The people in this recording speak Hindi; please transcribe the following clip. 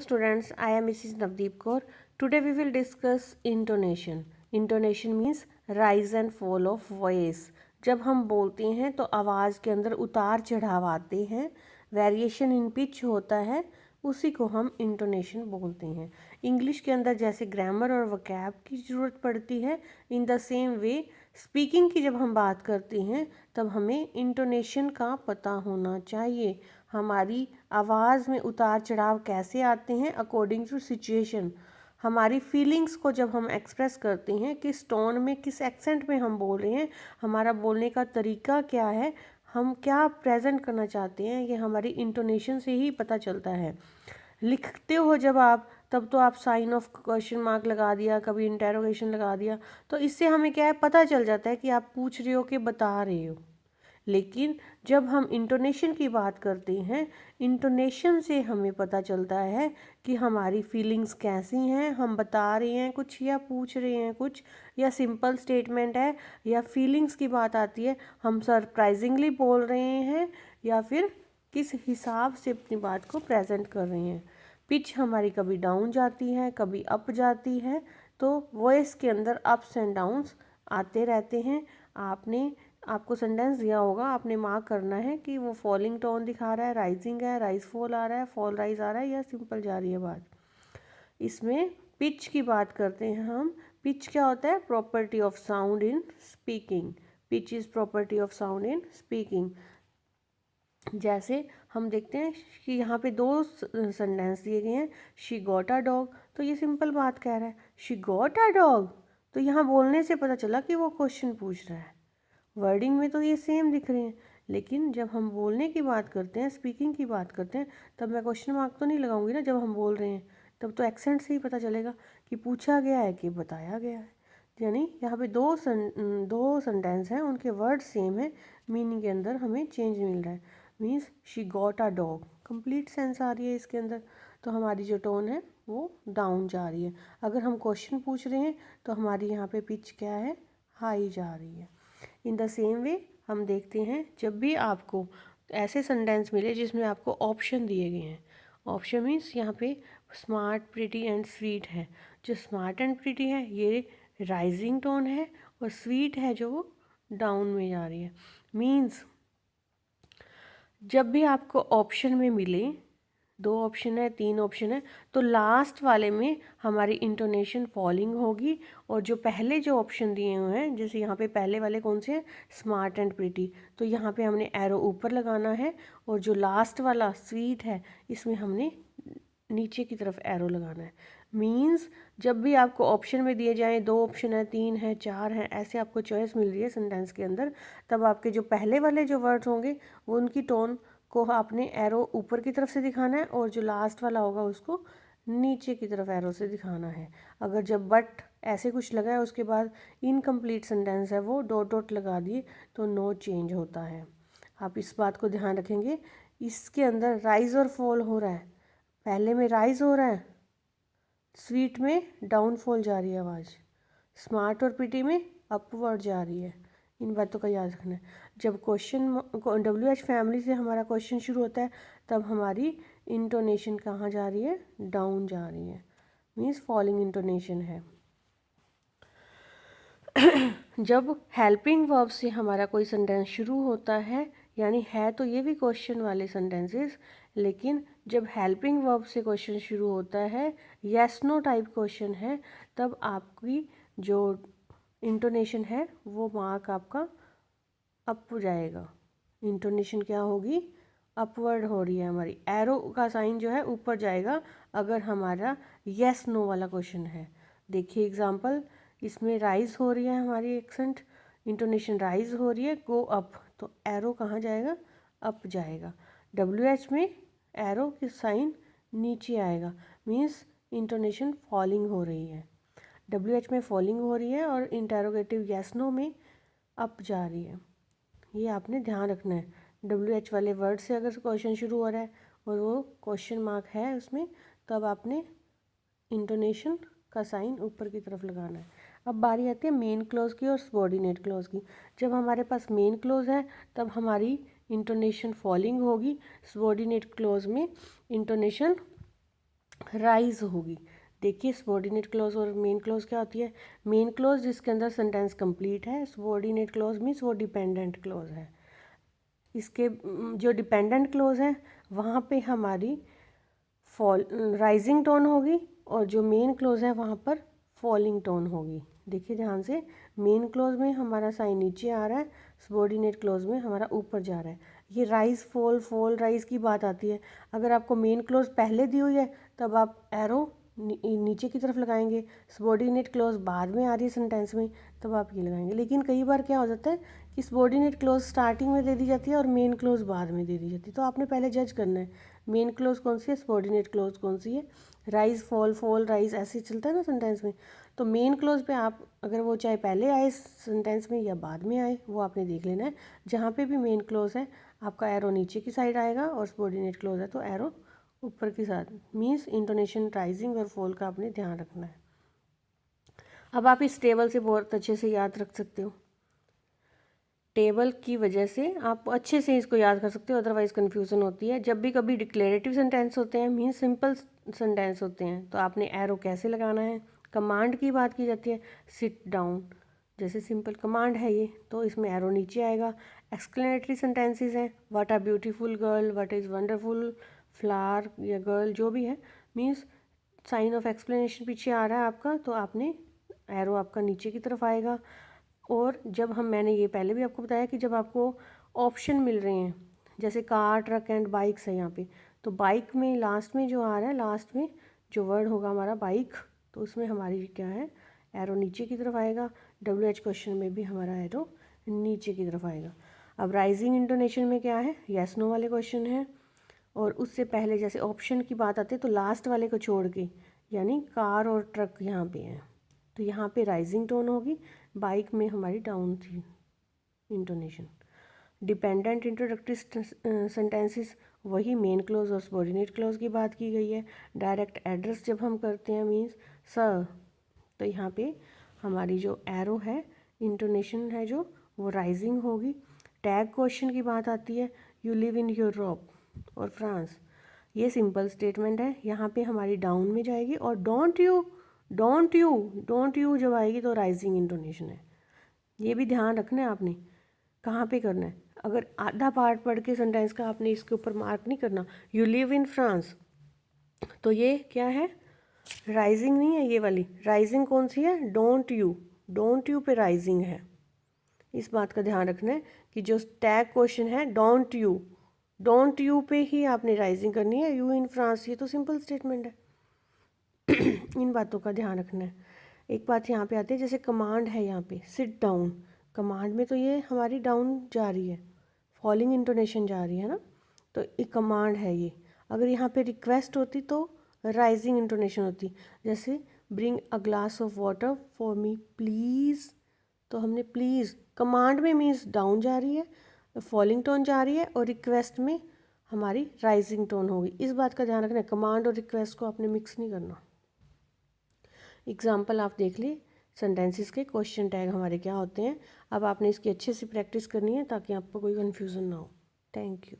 students, I am Mrs. Navdeep Kaur. Today we will discuss intonation. Intonation means rise and fall of voice. जब हम बोलते हैं तो आवाज़ के अंदर उतार चढ़ाव आते हैं, वेरिएशन इन पिच होता है, उसी को हम इंटोनेशन बोलते हैं। इंग्लिश के अंदर जैसे ग्रामर और वोकैब की ज़रूरत पड़ती है, in the same way speaking की जब हम बात करते हैं तब हमें इंटोनेशन का पता होना चाहिए। हमारी आवाज़ में उतार चढ़ाव कैसे आते हैं अकॉर्डिंग टू सिचुएशन। हमारी फीलिंग्स को जब हम एक्सप्रेस करते हैं, किस टोन में, किस एक्सेंट में हम बोल रहे हैं, हमारा बोलने का तरीका क्या है, हम क्या प्रेजेंट करना चाहते हैं, ये हमारी इंटोनेशन से ही पता चलता है। लिखते हो जब आप, तब तो आप साइन ऑफ क्वेश्चन मार्क लगा दिया, कभी इंटेरोगेशन लगा दिया, तो इससे हमें क्या है पता चल जाता है कि आप पूछ रहे हो कि बता रहे हो। लेकिन जब हम इंटोनेशन की बात करते हैं, इंटोनेशन से हमें पता चलता है कि हमारी फीलिंग्स कैसी हैं, हम बता रहे हैं कुछ या पूछ रहे हैं कुछ, या सिंपल स्टेटमेंट है, या फीलिंग्स की बात आती है, हम सरप्राइजिंगली बोल रहे हैं या फिर किस हिसाब से अपनी बात को प्रेजेंट कर रहे हैं। पिच हमारी कभी डाउन जाती है, कभी अप जाती है, तो वॉइस के अंदर अप्स एंड डाउन्स आते रहते हैं। आपको सेंटेंस दिया होगा, आपने मार्क करना है कि वो फॉलिंग टोन दिखा रहा है, राइजिंग है, राइज फॉल आ रहा है, फॉल राइज आ रहा है, या सिंपल जा रही है बात। इसमें पिच की बात करते हैं हम। पिच क्या होता है? Property of sound in speaking. Pitch is property of sound in speaking. जैसे हम देखते हैं कि यहाँ पे दो सेंटेंस दिए गए हैं, शी गॉट अ डॉग, तो ये सिंपल बात कह रहा है, शी गॉट अ डॉग, तो यहाँ बोलने से पता चला कि वो क्वेश्चन पूछ रहा है। वर्डिंग में तो ये सेम दिख रहे हैं, लेकिन जब हम बोलने की बात करते हैं, स्पीकिंग की बात करते हैं, तब मैं क्वेश्चन मार्क तो नहीं लगाऊंगी ना। जब हम बोल रहे हैं तब तो एक्सेंट से ही पता चलेगा कि पूछा गया है कि बताया गया है। यानी यहाँ पे दो सेंटेंस हैं, उनके वर्ड सेम है, मीनिंग के अंदर हमें चेंज मिल रहा है। Means she got a dog, complete sense आ रही है इसके अंदर, तो हमारी जो टोन है वो डाउन जा रही है। अगर हम क्वेश्चन पूछ रहे हैं तो हमारी यहाँ पे पिच क्या है? हाई जा रही है। इन द सेम वे हम देखते हैं, जब भी आपको ऐसे सेंटेंस मिले जिसमें आपको ऑप्शन दिए गए हैं, ऑप्शन मीन्स यहाँ पे स्मार्ट, प्रिटी एंड स्वीट है। जो स्मार्ट एंड प्रिटी है ये राइजिंग टोन है, और स्वीट है जो वो डाउन में जा रही है। मीन्स जब भी आपको ऑप्शन में मिले, दो ऑप्शन है, तीन ऑप्शन है, तो लास्ट वाले में हमारी इंटोनेशन फॉलिंग होगी, और जो पहले जो ऑप्शन दिए हुए हैं, जैसे यहाँ पे पहले वाले कौन से हैं? स्मार्ट एंड प्रिटी, तो यहाँ पे हमने एरो ऊपर लगाना है, और जो लास्ट वाला स्वीट है इसमें हमने नीचे की तरफ एरो लगाना है। मीन्स जब भी आपको ऑप्शन में दिए जाएं, दो ऑप्शन है, तीन है, चार है, ऐसे आपको चॉइस मिल रही है सेंटेंस के अंदर, तब आपके जो पहले वाले जो वर्ड्स होंगे वो उनकी टोन को आपने एरो ऊपर की तरफ से दिखाना है, और जो लास्ट वाला होगा उसको नीचे की तरफ एरो से दिखाना है। अगर जब बट ऐसे कुछ लगा है उसके बाद इनकम्प्लीट सेंटेंस है वो डॉट डॉट लगा दिए तो नो चेंज होता है। आप इस बात को ध्यान रखेंगे। इसके अंदर राइज और फॉल हो रहा है, पहले में राइज हो रहा है, स्वीट में डाउनफॉल जा रही है आवाज़, स्मार्ट और पीटी में अपवर्ड जा रही है। इन बातों का याद रखना है। जब क्वेश्चन WH फैमिली से हमारा क्वेश्चन शुरू होता है तब हमारी इंटोनेशन कहाँ जा रही है? डाउन जा रही है, मीन्स फॉलिंग इंटोनेशन है। जब हेल्पिंग वर्ब से हमारा कोई सेंटेंस शुरू होता है, यानी है तो ये भी क्वेश्चन वाले सेंटेंसेस, लेकिन जब हेल्पिंग वर्ब से क्वेश्चन शुरू होता है, येस नो टाइप क्वेश्चन है, तब आपकी जो इंटोनेशन है वो मार्क आपका अप जाएगा। इंटोनेशन क्या होगी? अपवर्ड हो रही है, हमारी एरो का साइन जो है ऊपर जाएगा अगर हमारा येस नो वाला क्वेश्चन है। देखिए एग्जांपल, इसमें राइज हो रही है हमारी एक्सेंट, इंटोनेशन राइज हो रही है, गो अप, तो एरो कहाँ जाएगा? अप जाएगा। WH में एरो की साइन नीचे आएगा, मीन्स इंटोनेशन फॉलिंग हो रही है। WH में फॉलिंग हो रही है और इंटेरोगेटिव येस नो में अप जा रही है। ये आपने ध्यान रखना है। WH वाले वर्ड से अगर क्वेश्चन शुरू हो रहा है और वो क्वेश्चन मार्क है उसमें, तब आपने इंटोनेशन का साइन ऊपर की तरफ लगाना है। अब बारी आती है मेन क्लॉज की और सबॉर्डिनेट क्लॉज की। जब हमारे पास मेन क्लॉज है तब हमारी इंटोनेशन फॉलिंग होगी, सबॉर्डिनेट क्लॉज में इंटोनेशन राइज होगी। देखिए सबॉर्डिनेट क्लॉज और मेन क्लॉज क्या होती है। मेन क्लॉज जिसके अंदर सेंटेंस कंप्लीट है, सबॉर्डिनेट क्लॉज मीन्स वो डिपेंडेंट क्लॉज है। इसके जो डिपेंडेंट क्लॉज है वहाँ पे हमारी राइजिंग टोन होगी और जो मेन क्लॉज है वहाँ पर फॉलिंग टोन होगी। देखिए ध्यान से, मेन क्लॉज में हमारा साइन नीचे आ रहा है, सबॉर्डिनेट क्लॉज में हमारा ऊपर जा रहा है। ये राइज फॉल फॉल राइज की बात आती है। अगर आपको मेन क्लॉज पहले दी हुई है तब आप एरो नीचे की तरफ लगाएंगे, सबॉर्डिनेट क्लॉज बाद में आ रही है सेंटेंस में तब आप ये लगाएंगे। लेकिन कई बार क्या हो जाता है कि सबॉर्डिनेट क्लॉज स्टार्टिंग में दे दी जाती है और मेन क्लॉज बाद में दे दी जाती है, तो आपने पहले जज करना है मेन क्लॉज कौन सी है, सबॉर्डिनेट क्लॉज कौन सी है। राइज फॉल फॉल राइज ऐसे चलता है ना सेंटेंस में, तो मेन क्लॉज पे आप अगर वो चाहे पहले आए सेंटेंस में या बाद में आए वो आपने देख लेना है। जहाँ पे भी मेन क्लॉज है आपका एरो नीचे की साइड आएगा और सबॉर्डिनेट क्लॉज है तो एरो ऊपर की साइड, मीन्स इंटोनेशन राइजिंग और फॉल का आपने ध्यान रखना है। अब आप इस टेबल से बहुत अच्छे से याद रख सकते हो। टेबल की वजह से आप अच्छे से इसको याद कर सकते हो, अदरवाइज कन्फ्यूज़न होती है। जब भी कभी डिक्लेरेटिव सेंटेंस होते हैं मीन्स सिंपल सेंटेंस होते हैं तो आपने एरो कैसे लगाना है। कमांड की बात की जाती है, सिट डाउन जैसे सिंपल कमांड है ये, तो इसमें एरो नीचे आएगा। एक्सप्लेनेटरी सेंटेंसेस हैं, what a beautiful girl, what is wonderful flower या गर्ल जो भी है, मीन्स साइन ऑफ एक्सप्लेनेशन पीछे आ रहा है आपका तो आपने एरो आपका नीचे की तरफ आएगा। और जब मैंने ये पहले भी आपको बताया कि जब आपको ऑप्शन मिल रहे हैं जैसे कार ट्रक एंड बाइक्स है यहाँ पे, तो बाइक में लास्ट में जो आ रहा है, लास्ट में जो वर्ड होगा हमारा बाइक, तो उसमें हमारी क्या है एरो नीचे की तरफ आएगा। WH क्वेश्चन में भी हमारा एरो नीचे की तरफ आएगा। अब राइजिंग इंटोनेशन में क्या है, यस नो वाले क्वेश्चन है और उससे पहले जैसे ऑप्शन की बात आती है तो लास्ट वाले को छोड़ के, यानी कार और ट्रक यहाँ पे है तो यहाँ पे राइजिंग टोन होगी, बाइक में हमारी डाउन थी इंटोनेशन। डिपेंडेंट इंट्रोडक्टरी सेंटेंसेस वही मेन क्लॉज और सबॉर्डिनेट क्लॉज की बात की गई है। डायरेक्ट एड्रेस जब हम करते हैं मीन्स सर, तो यहाँ पे हमारी जो एरो है इंटोनेशन है जो वो राइजिंग होगी। टैग क्वेश्चन की बात आती है, यू लिव इन यूरोप और फ्रांस, ये सिंपल स्टेटमेंट है, यहाँ पे हमारी डाउन में जाएगी। और डोंट यू जब आएगी तो राइजिंग इंटोनेशन है। ये भी ध्यान रखना है आपने कहाँ पे करना है। अगर आधा पार्ट पढ़ के सेंटेंस का आपने इसके ऊपर मार्क नहीं करना, यू लिव इन फ्रांस, तो ये क्या है राइजिंग नहीं है, ये वाली राइजिंग कौन सी है, डोंट यू पे राइजिंग है। इस बात का ध्यान रखना है कि जो टैग क्वेश्चन है डोंट यू पे ही आपने राइजिंग करनी है। यू इन फ्रांस ये तो सिंपल स्टेटमेंट है। इन बातों का ध्यान रखना है। एक बात यहाँ पे आती है, जैसे कमांड है यहाँ पे सिट डाउन, कमांड में तो ये हमारी डाउन जा रही है, फॉलिंग इंटोनेशन जा रही है ना, तो एक कमांड है ये। अगर यहाँ पे रिक्वेस्ट होती तो राइजिंग इंटोनेशन होती, जैसे bring a glass of water for me please, तो हमने प्लीज़ कमांड में मीन्स डाउन जा रही है, फॉलिंग टोन जा रही है, और रिक्वेस्ट में हमारी राइजिंग टोन होगी। इस बात का ध्यान रखना है, कमांड और रिक्वेस्ट को आपने मिक्स नहीं करना। एग्जाम्पल आप देख लिए सेंटेंसेस के, क्वेश्चन टैग हमारे क्या होते हैं। अब आपने इसकी अच्छे से प्रैक्टिस करनी है ताकि आपको कोई कन्फ्यूज़न ना हो। Thank you.